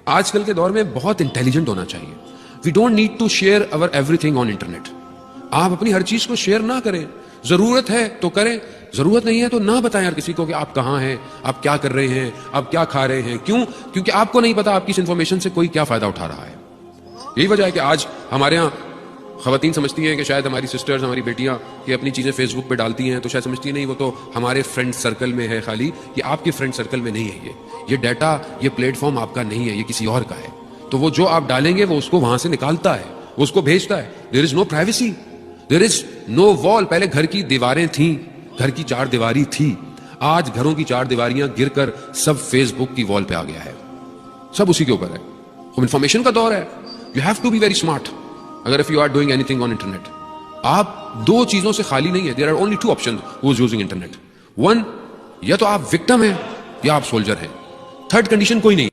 आजकल के दौर में बहुत इंटेलिजेंट होना चाहिए। We don't need to share our everything on internet. आप अपनी हर चीज को शेयर ना करें, जरूरत है तो करें, जरूरत नहीं है तो ना बताएं हर किसी को कि आप कहां हैं, आप क्या कर रहे हैं, आप क्या खा रहे हैं। क्यों? क्योंकि आपको नहीं पता आपकी इस इंफॉर्मेशन से कोई क्या फायदा उठा रहा है। यही वजह है कि आज हमारे यहाँ खवातीन समझती हैं कि शायद हमारी सिस्टर्स, हमारी बेटियां ये अपनी चीजें फेसबुक पे डालती हैं तो शायद समझती नहीं वो तो हमारे फ्रेंड सर्कल में है खाली, ये आपके फ्रेंड सर्कल में नहीं है। ये डाटा, ये प्लेटफॉर्म आपका नहीं है, ये किसी और का है। तो वो जो आप डालेंगे वो उसको वहां से निकालता है, वो उसको भेजता है। There is no privacy, there is no wall. पहले घर की दीवारें थी, घर की चार दीवारी थी, आज घरों की चार दीवारियां गिरकर सब फेसबुक की वॉल पे आ गया है, सब उसी के ऊपर है। इंफॉर्मेशन का दौर है, you have to be very smart. अगर if you are doing anything on internet, आप दो चीजों से खाली नहीं है। There are only two options who is using internet. One, या तो आप विक्टिम हैं या आप सोल्जर हैं, थर्ड कंडीशन कोई नहीं।